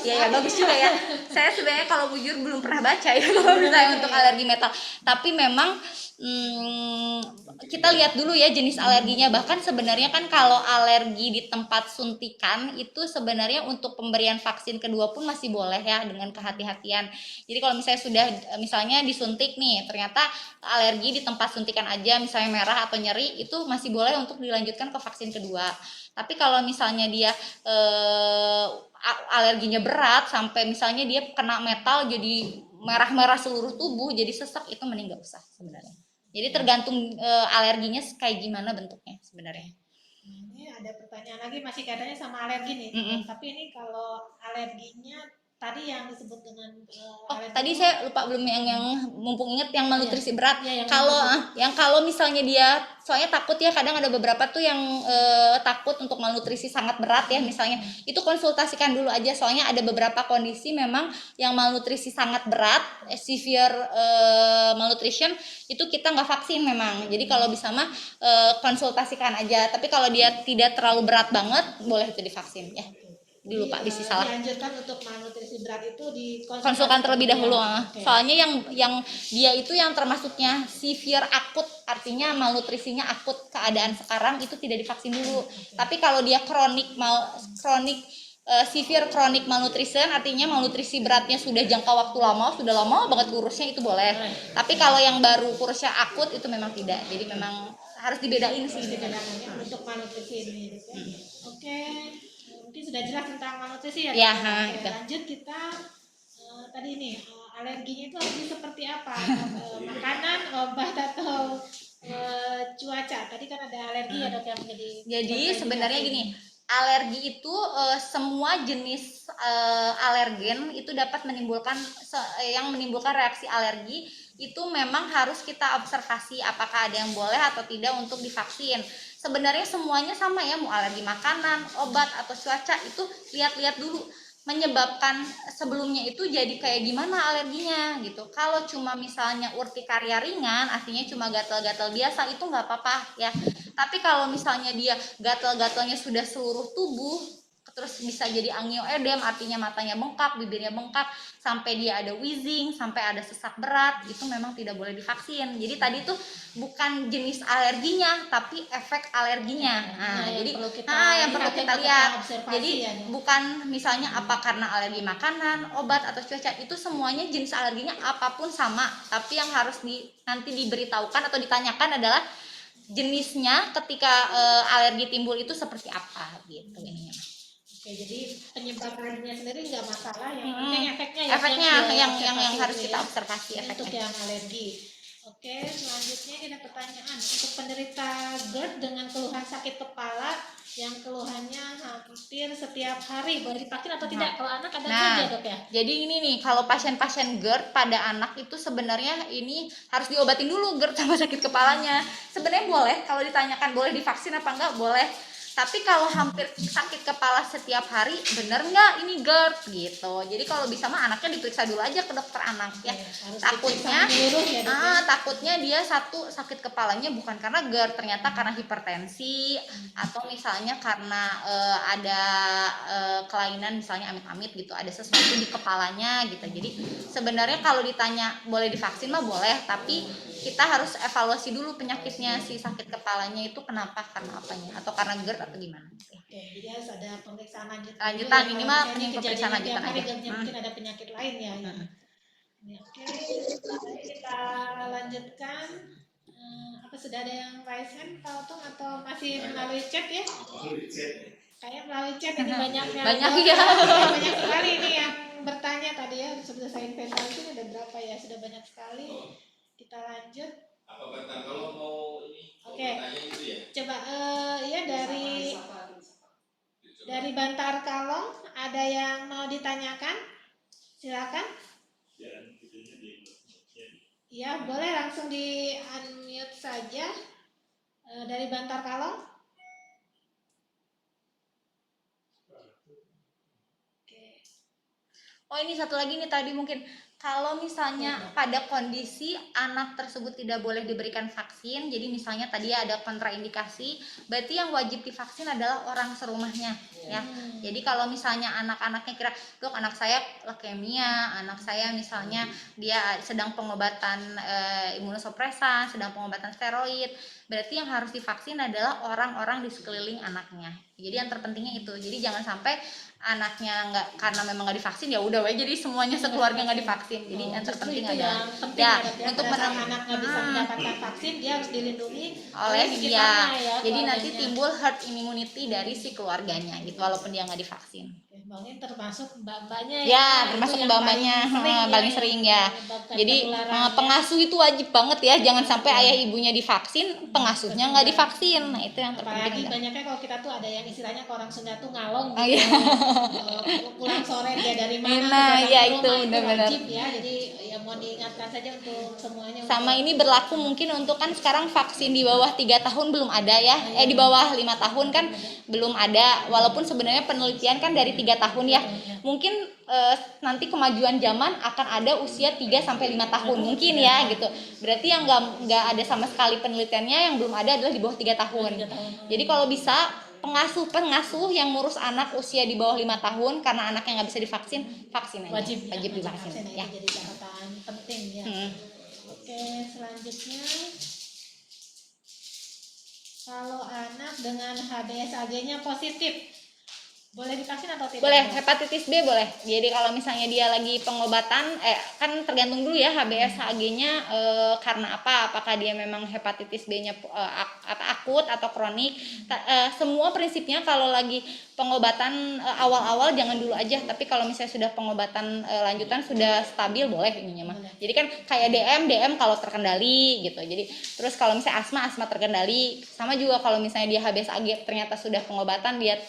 Ya, bagus juga ya. Saya sebenarnya kalau bujur belum pernah baca ya kalau misalnya untuk alergi metal. Tapi memang kita lihat dulu ya jenis alerginya. Bahkan sebenarnya kan kalau alergi di tempat suntikan itu sebenarnya untuk pemberian vaksin kedua pun masih boleh ya dengan kehati-hatian. Jadi kalau misalnya sudah misalnya disuntik nih, ternyata alergi di tempat suntikan aja misalnya merah atau nyeri, itu masih boleh untuk dilanjutkan ke vaksin kedua. Tapi kalau misalnya dia alerginya berat sampai misalnya dia kena metal jadi merah-merah seluruh tubuh, jadi sesak, itu mending nggak usah sebenarnya. Jadi tergantung alerginya kayak gimana bentuknya sebenarnya. Ini ada pertanyaan lagi, masih katanya sama alergi nih. Tapi ini kalau alerginya tadi yang disebut dengan tadi saya lupa belum yang mumpung inget yang malnutrisi berat. Ya, kalau misalnya dia, soalnya takut ya, kadang ada beberapa tuh yang takut untuk malnutrisi sangat berat ya misalnya, itu konsultasikan dulu aja, soalnya ada beberapa kondisi memang yang malnutrisi sangat berat, severe malnutrition, itu kita nggak vaksin memang. Jadi kalau bisa mah konsultasikan aja, tapi kalau dia tidak terlalu berat banget boleh itu divaksin ya. Dulu Pak Disi salah. Dianjurkan untuk malnutrisi berat itu dikonsulkan terlebih dahulu. Okay. Soalnya yang dia itu yang termasuknya severe akut, artinya malnutrisinya akut keadaan sekarang, itu tidak divaksin dulu. Tapi kalau dia severe chronic malnutrition, artinya malnutrisi beratnya sudah jangka waktu lama, sudah lama banget kurusnya, itu boleh. Tapi kalau yang baru kurusnya akut itu memang tidak. Jadi memang harus dibedain sih. Untuk malnutrisi ini. Oke. Mungkin sudah jelas tentang malnutrisi ya. Lanjut kita tadi nih alerginya itu alergi seperti apa? Makanan, obat atau cuaca? Tadi kan ada alergi ya, Dok, yang menjadi. Jadi sebenarnya gini, alergi itu semua jenis alergen itu dapat menimbulkan reaksi alergi, itu memang harus kita observasi apakah ada yang boleh atau tidak untuk divaksin. Sebenarnya semuanya sama ya, mau alergi makanan, obat atau cuaca, itu lihat-lihat dulu menyebabkan sebelumnya itu jadi kayak gimana alerginya gitu. Kalau cuma misalnya urtikaria ringan, artinya cuma gatal-gatal biasa, itu nggak apa-apa ya. Tapi kalau misalnya dia gatal-gatalnya sudah seluruh tubuh, terus bisa jadi angioedem, artinya matanya bengkak, bibirnya bengkak, sampai dia ada wheezing, sampai ada sesak berat, itu memang tidak boleh divaksin. Jadi tadi tuh bukan jenis alerginya, tapi efek alerginya. Nah, jadi yang perlu kita lihat. Jadi bukan misalnya apa karena alergi makanan, obat atau cuaca, itu semuanya jenis alerginya apapun sama, tapi yang harus nanti diberitahukan atau ditanyakan adalah jenisnya ketika alergi timbul itu seperti apa gitu ininya. Oke, jadi penyebab alerginya sendiri nggak masalah, yang penting efeknya ya. Efeknya yang harus kita observasi efeknya. Untuk yang alergi. Oke, selanjutnya ada pertanyaan untuk penderita GERD dengan keluhan sakit kepala yang keluhannya hampir setiap hari, boleh divaksin atau tidak? Kalau anak ada saja dok ya. Jadi ini nih, kalau pasien-pasien GERD pada anak itu sebenarnya ini harus diobatin dulu GERD sama sakit kepalanya. Sebenarnya boleh, kalau ditanyakan boleh divaksin apa enggak, boleh. Tapi kalau hampir sakit kepala setiap hari, bener nggak ini GERD gitu. Jadi kalau bisa mah anaknya diperiksa dulu aja ke dokter anak ya. Takutnya dia satu sakit kepalanya bukan karena GERD, ternyata karena hipertensi atau misalnya karena ada kelainan misalnya amit-amit gitu, ada sesuatu di kepalanya gitu. Jadi sebenarnya kalau ditanya boleh divaksin mah boleh, tapi kita harus evaluasi dulu penyakitnya si sakit kepalanya itu kenapa, karena apanya, atau karena GERD atau gimana. Oke, jadi harus ada pemeriksaan lanjutan ini mah pemeriksaan lanjutan aja. Mungkin ada penyakit lain ya. Oke, kita lanjutkan. Apa sudah ada yang raise hand Pak Otong atau masih melalui chat ya? Kayak melalui chat ini banyak ya. Banyak sekali ini yang bertanya tadi ya, sudah saya inventarisir ada berapa ya, sudah banyak sekali. Kita lanjut. Apa betul kalau mau ini? Oke. Itu ya? Coba ya dari Bantar Kalong ada yang mau ditanyakan? Silakan. Ya, boleh langsung di unmute saja. Dari Bantar Kalong. Oke. Oh, ini satu lagi nih tadi mungkin kalau misalnya pada kondisi anak tersebut tidak boleh diberikan vaksin, jadi misalnya tadi ada kontraindikasi, berarti yang wajib divaksin adalah orang serumahnya ya. Jadi kalau misalnya anak-anaknya kira, dok anak saya leukemia, anak saya misalnya dia sedang pengobatan imunosupresan, sedang pengobatan steroid, berarti yang harus divaksin adalah orang-orang di sekeliling anaknya. Jadi yang terpentingnya itu. Jadi jangan sampai anaknya nggak, karena memang nggak divaksin ya udah jadi semuanya sekeluarga nggak divaksin. Jadi yang terpenting adalah untuk anak nggak bisa mendapatkan vaksin, dia harus dilindungi oleh dia ya, jadi nanti timbul herd immunity dari si keluarganya gitu walaupun dia nggak divaksin. Mungkin termasuk mbak-mbaknya ya, termasuk mbak-mbaknya paling sering ya. Jadi pengasuh itu wajib banget ya, jangan sampai ayah ibunya divaksin, pengasuhnya nggak divaksin. Nah itu yang terpenting. Apalagi banyaknya kalau kita tuh ada yang istilahnya orang Sunda tuh ngalong gitu. Pulang sore dia dari mana? Ya itu benar-benar. Wajib ya, jadi ya mau diingatkan saja untuk semuanya. Sama ini berlaku mungkin untuk kan sekarang vaksin di bawah 3 tahun belum ada ya, di bawah 5 tahun kan belum ada, walaupun sebenarnya penelitian kan dari 3 tahun ya. Mungkin nanti kemajuan zaman akan ada usia 3 sampai 5 tahun mungkin ya gitu. Berarti yang enggak ada sama sekali penelitiannya yang belum ada adalah di bawah 3 tahun. Jadi kalau bisa pengasuh yang ngurus anak usia di bawah 5 tahun karena anaknya nggak bisa divaksin, vaksin aja. Wajib divaksin ya. Jadi catatan penting ya. Oke, selanjutnya kalau anak dengan HBsAg-nya positif, boleh divaksin atau tidak? Boleh, hepatitis B boleh. Jadi kalau misalnya dia lagi pengobatan, kan tergantung dulu ya HBsAg-nya karena apa? Apakah dia memang hepatitis B-nya akut atau kronik? Semua prinsipnya kalau lagi pengobatan awal-awal jangan dulu aja. Tapi kalau misalnya sudah pengobatan lanjutan sudah stabil boleh ininya mah. Jadi kan kayak DM kalau terkendali gitu. Jadi terus kalau misalnya asma terkendali, sama juga kalau misalnya dia HBsAg ternyata sudah pengobatan dia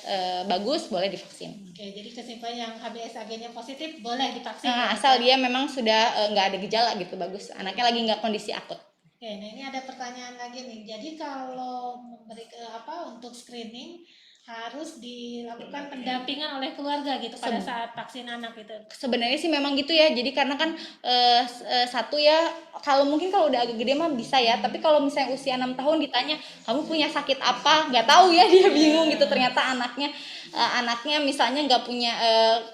bagus, boleh divaksin. Oke, jadi kesimpulan yang HBsAg-nya positif boleh divaksin. Asal dia memang sudah nggak ada gejala gitu, bagus. Anaknya lagi nggak kondisi akut. Oke, nah ini ada pertanyaan lagi nih. Jadi kalau memberi untuk screening harus dilakukan pendampingan oleh keluarga gitu pada saat vaksin anak itu. Sebenarnya sih memang gitu ya. Jadi karena kan satu ya, kalau mungkin kalau udah agak gede mah bisa ya. Tapi kalau misalnya usia 6 tahun ditanya kamu punya sakit apa, nggak tahu ya, dia bingung gitu. Ternyata anaknya misalnya nggak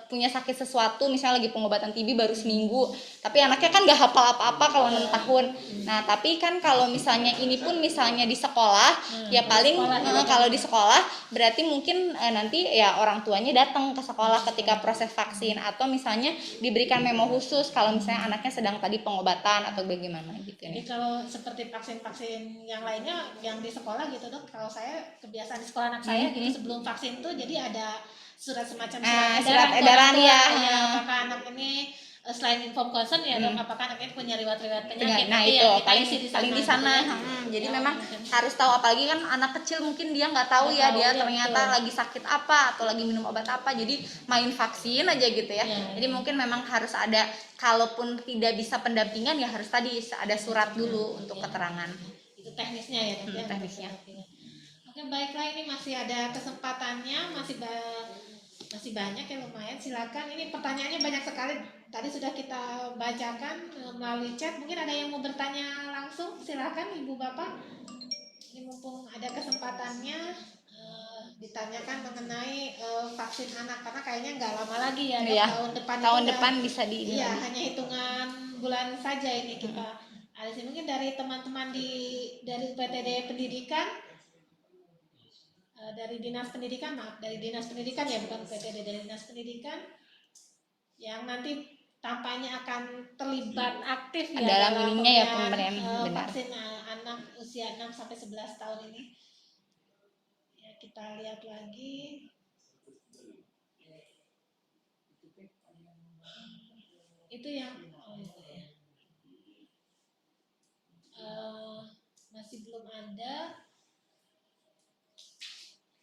punya sakit sesuatu, misalnya lagi pengobatan TB baru seminggu, tapi anaknya kan nggak hafal apa-apa kalau 6 tahun. Nah tapi kan kalau misalnya ini pun misalnya di sekolah, ya paling kalau di sekolah berarti mungkin nanti ya orang tuanya datang ke sekolah ketika proses vaksin, atau misalnya diberikan memo khusus kalau misalnya anaknya sedang tadi pengobatan atau bagaimana gitu Jadi nih. kalau seperti vaksin-vaksin yang lainnya yang di sekolah gitu dok, kalau saya kebiasaan di sekolah anak saya gitu sebelum vaksin tuh jadi ada surat semacam surat ke edaran orang tua, ya. apakah anak ini selain inform concern ya dok, apakah anak ini punya riwayat-riwayat penyakit. Nah Tapi itu ya kita paling isi paling di sana. gitu ya. Jadi Ya, memang mungkin. harus tahu, apalagi kan anak kecil mungkin dia nggak tahu Nggak ya tahu, dia ya, ternyata betul. lagi sakit apa atau lagi minum obat apa, jadi main vaksin aja gitu ya. Ya, Jadi mungkin memang harus ada, kalaupun tidak bisa pendampingan ya harus tadi ada surat dulu untuk keterangan. Itu teknisnya ya dok, ya, untuk Teknisnya. pendampingan. Oke baiklah, ini masih ada kesempatannya, masih banyak ya, lumayan. Silakan, ini pertanyaannya banyak sekali. Tadi sudah kita bacakan melalui chat. Mungkin ada yang mau bertanya langsung, silakan ibu bapak. Ini mumpung ada kesempatannya, ditanyakan mengenai vaksin anak, karena kayaknya nggak lama lagi ya dok, Iya. tahun depan Tahun itu depan bisa di ini iya, lagi. hanya hitungan bulan saja ini kita ada sih. Mungkin dari teman-teman dari UPTD Pendidikan, dari Dinas Pendidikan, dari Dinas Pendidikan ya, bukan UPTD, dari Dinas Pendidikan yang nanti tampaknya akan terlibat aktif ya dalam ininya ya, pemberian pemberian, benar. vaksin anak usia 6 sampai 11 tahun ini. Ya, kita lihat lagi. Itu yang masih belum ada.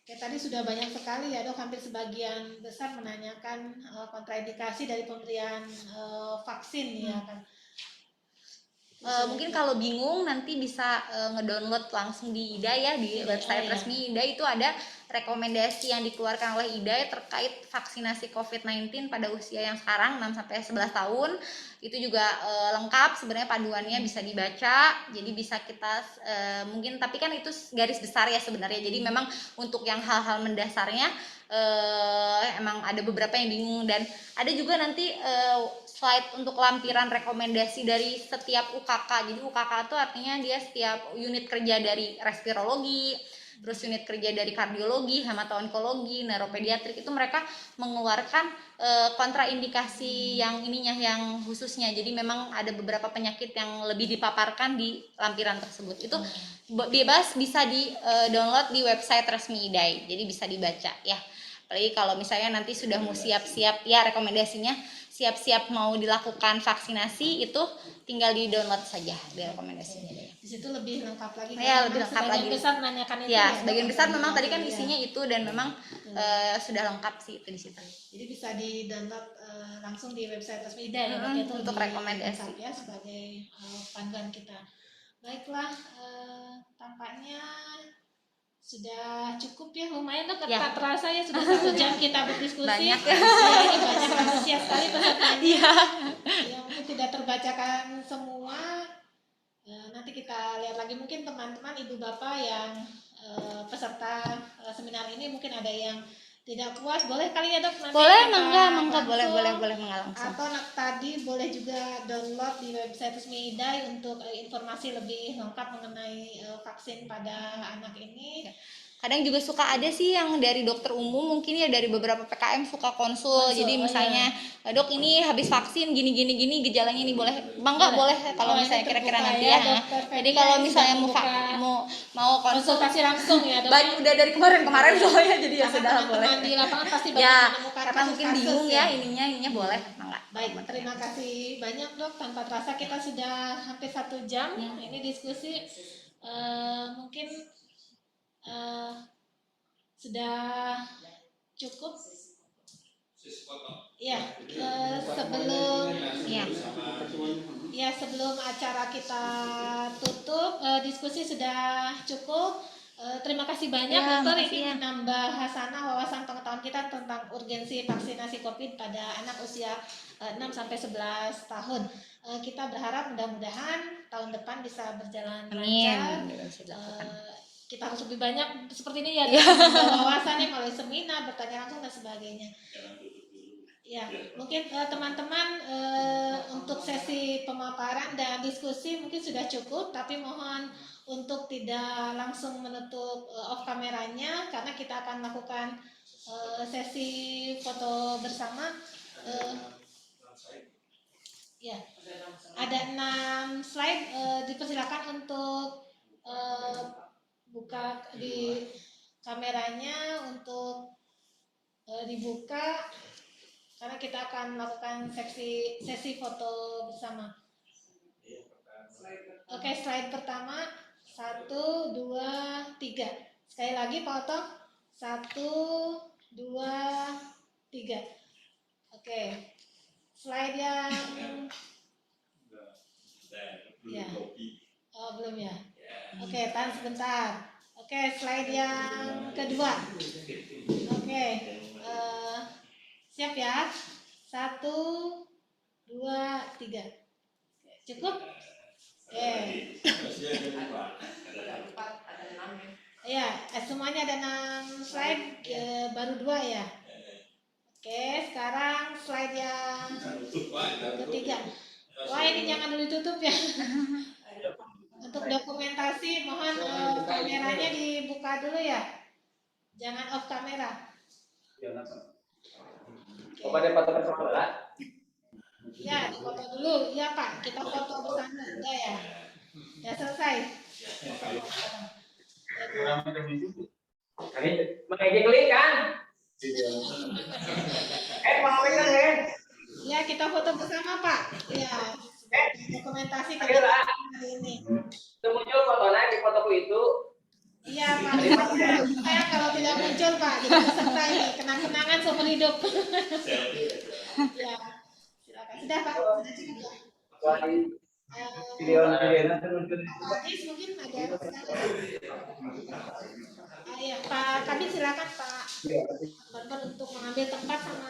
Oke, tadi sudah banyak sekali ya dok, hampir sebagian besar menanyakan kontraindikasi dari pemberian vaksin ya kan. Mungkin kalau bingung nanti bisa ngedownload langsung di IDA ya, di website resmi IDA itu ada rekomendasi yang dikeluarkan oleh IDA terkait vaksinasi COVID-19 pada usia yang sekarang 6 sampai 11 tahun. Itu juga lengkap sebenarnya, panduannya bisa dibaca. Jadi bisa kita mungkin, tapi kan itu garis besar ya sebenarnya. Jadi memang untuk yang hal-hal mendasarnya emang ada beberapa yang bingung, dan ada juga nanti slide untuk lampiran rekomendasi dari setiap UKK. Jadi UKK itu artinya dia setiap unit kerja dari respirologi, terus unit kerja dari kardiologi, hemato-onkologi, neuropediatrik, itu mereka mengeluarkan kontraindikasi yang ininya, yang khususnya. Jadi memang ada beberapa penyakit yang lebih dipaparkan di lampiran tersebut. Itu bebas bisa di download di website resmi IDAI, jadi bisa dibaca ya. Apalagi kalau misalnya nanti sudah mau siap-siap ya, rekomendasinya siap-siap mau dilakukan vaksinasi, itu tinggal di download saja di rekomendasinya. Di situ lebih lengkap lagi. Ya, lebih lengkap lagi. Sebagian besar menanyakan itu ya, sebagian besar memang tadi kan ya. isinya itu, dan memang sudah lengkap sih itu di situ. Jadi bisa di download langsung di website resmi IDA ya, itu untuk rekomendasi ya sebagai panduan kita. Baiklah, tampaknya sudah cukup ya, lumayan dok, Ya. tak terasa ya sudah 1 jam kita berdiskusi. Banyak. Ya, ini banyak antusias sekali pesertanya. Iya. Yang mungkin tidak terbacakan semua. Nanti kita lihat lagi, mungkin teman-teman ibu bapak yang peserta seminar ini mungkin ada yang tidak puas, boleh kali ya dok nanti Boleh, kita mangga, langsung, boleh mangga langsung. atau tadi boleh juga download di website resmi IDAI untuk informasi lebih lengkap mengenai vaksin pada anak ini. Kadang juga suka ada sih yang dari dokter umum, mungkin ya dari beberapa PKM suka konsul. Jadi misalnya dok ini habis vaksin gini gejalanya ini boleh, bangga boleh kalau misalnya kira-kira nanti ya. Jadi kalau misalnya mau konsultasi langsung ya dok. Udah dari kemarin soalnya, jadi ya sudah boleh. Teman-teman di lapangan pasti banyak Ya, menemukan karena mungkin kasus-kasus bingung ya ininya boleh, mangga. Baik, terima kasih banyak dok. Tanpa terasa kita sudah hampir 1 jam ini diskusi. Mungkin sudah cukup. Ya, sebelum acara kita tutup, diskusi sudah cukup. Terima kasih banyak Ya, dokter, makasih ini ya. menambah hasanah wawasan pengetahuan kita tentang urgensi vaksinasi COVID pada anak usia 6 sampai 11 tahun. Kita berharap mudah-mudahan tahun depan bisa berjalan lancar. Amin. Dilakukan. Kita harus lebih banyak seperti ini ya, Iya. menambah wawasannya melalui seminar, bertanya langsung dan sebagainya. Ya, mungkin teman-teman untuk sesi pemaparan dan diskusi mungkin sudah cukup, tapi mohon untuk tidak langsung menutup off kameranya karena kita akan melakukan sesi foto bersama. Ya, ada 6 slide, dipersilakan untuk buka di kameranya untuk dibuka karena kita akan melakukan sesi foto bersama. Oke, slide pertama 1, 2, 3. Sekali lagi Pak Oto, 1, 2, 3. Oke, slide yang ya. Oh, belum ya. Oke, tahan sebentar. Oke, slide yang kedua. Oke, siap ya. 1, 2, 3. Cukup? Oke. Ya, semuanya ada 6 slide, baru 2 ya. Oke, sekarang slide yang ketiga. Wah, ini jangan dulu ditutup ya. Untuk dokumentasi, mohon kameranya dibuka dulu ya. Jangan off kamera. Kepada foto bersama. Ya, foto dulu. Iya Pak, kita foto bersama. Udah ya. Ya selesai. Ini mengaji klik kan? Mau kan Ya, kita foto bersama Pak. Ya, dokumentasi Ayo kegiatan lah. hari ini. Itu muncul fotonya di fotoku itu. Iya Pak, saya kalau tidak muncul Pak, jadi peserta ini kenang-kenangan seumur hidup. Ya, silakan. Sudah Pak, sudah cukup ya. Video nanti muncul. Pak Adis mungkin ada. Ya, Pak Kabit silakan Pak. Bapak untuk mengambil tempat sama.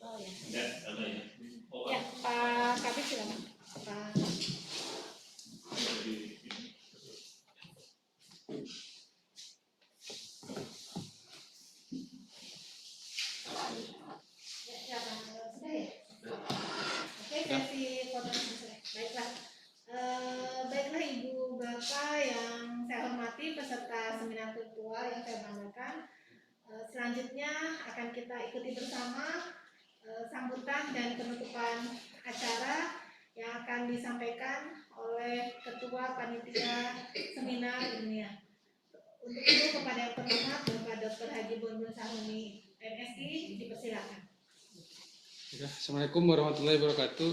Oh ya. Ya, Pak Kabit silakan. Pak. Ya, sudah ya. Oke, sesi foto selesai. Baiklah. Baiklah Ibu Bapak yang saya hormati, peserta seminar virtual yang saya banggakan. Selanjutnya akan kita ikuti bersama sambutan dan penutupan acara yang akan disampaikan oleh Ketua Panitia Seminar Ilmiah. Untuk itu kepada yang terhormat Bapak Dr. Haji Bonbon Sahuni MSI dipersilakan. Ya, Assalamualaikum warahmatullahi wabarakatuh.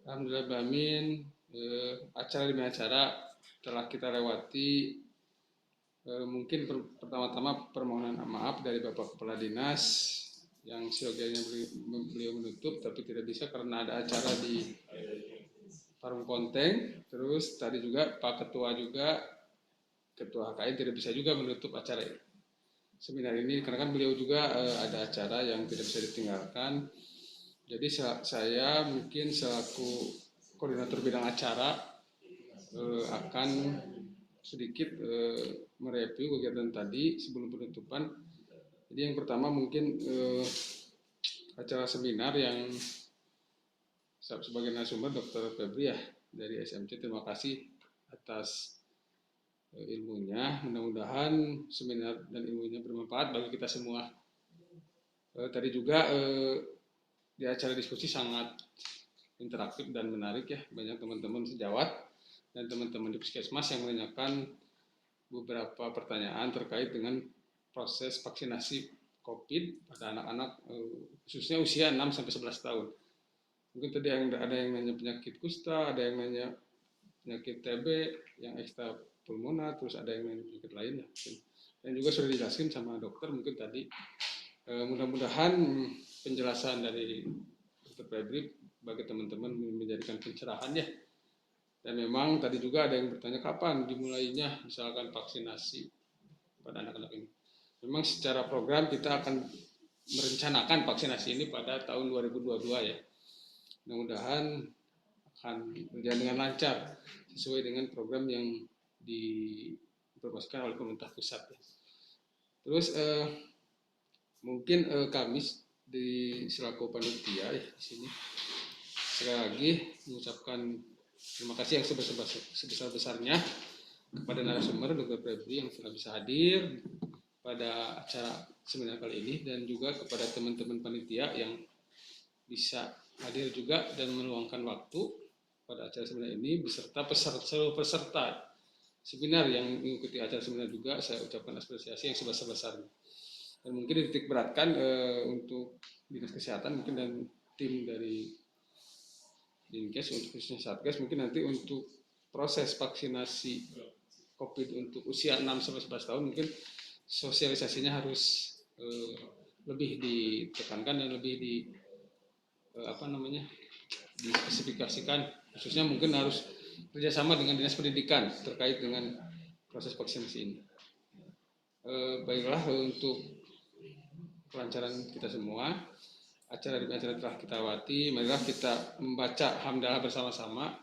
Alhamdulillah amin. Acara demi acara telah kita lewati. Mungkin pertama-tama permohonan maaf dari Bapak Kepala Dinas yang seyogianya beliau menutup tapi tidak bisa karena ada acara di Parung Ponteng. Terus tadi juga Pak Ketua Ketua HKI tidak bisa juga menutup acara seminar ini karena kan beliau juga ada acara yang tidak bisa ditinggalkan. Jadi saya mungkin selaku koordinator bidang acara akan sedikit mereview kegiatan tadi sebelum penutupan. Jadi yang pertama mungkin acara seminar yang sebagai narasumber Dr. Febri ya dari SMC. Terima kasih atas ilmunya. Mudah-mudahan seminar dan ilmunya bermanfaat bagi kita semua. Tadi juga di acara diskusi sangat interaktif dan menarik ya. Banyak teman-teman sejawat dan teman-teman di Puskesmas yang menanyakan beberapa pertanyaan terkait dengan proses vaksinasi COVID pada anak-anak khususnya usia 6 sampai 11 tahun. Mungkin tadi ada yang nanya penyakit kusta, ada yang nanya penyakit TB yang ekstra pulmoner, terus ada yang nanya penyakit lain ya. Dan juga sudah dijelasin sama dokter mungkin tadi. Mudah-mudahan penjelasan dari Dr. Febri bagi teman-teman menjadikan pencerahan ya. Dan memang tadi juga ada yang bertanya kapan dimulainya misalkan vaksinasi pada anak-anak ini. Memang secara program kita akan merencanakan vaksinasi ini pada tahun 2022 ya. Mudah-mudahan akan berjalan dengan lancar sesuai dengan program yang diinformasikan oleh pemerintah pusat. Terus mungkin kami di selaku panitia di sini sekali lagi mengucapkan terima kasih yang sebesar-besarnya kepada narasumber Dr. Febri yang sudah bisa hadir pada acara seminar kali ini dan juga kepada teman-teman panitia yang bisa hadir juga dan meluangkan waktu pada acara seminar ini beserta seluruh peserta seminar yang mengikuti acara seminar juga saya ucapkan apresiasi yang sebesar-besarnya. Dan mungkin dititik beratkan untuk Dinas Kesehatan mungkin dan tim dari Dinkes untuk khususnya Satgas mungkin nanti untuk proses vaksinasi COVID untuk usia 6-11 tahun mungkin sosialisasinya harus lebih ditekankan dan lebih dispesifikasikan khususnya mungkin harus kerjasama dengan Dinas Pendidikan terkait dengan proses vaksinasi ini. Baiklah untuk kelancaran kita semua. Acara telah kita lewati, marilah kita membaca hamdalah bersama-sama.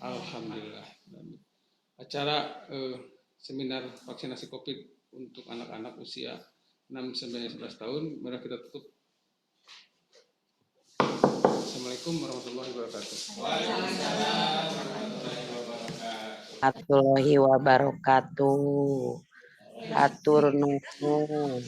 Alhamdulillah. Acara seminar vaksinasi COVID untuk anak-anak usia 6-11 tahun, marilah kita tutup. Assalamualaikum warahmatullahi wabarakatuh. Warahmatullahi wabarakatuh. Atur nuhun.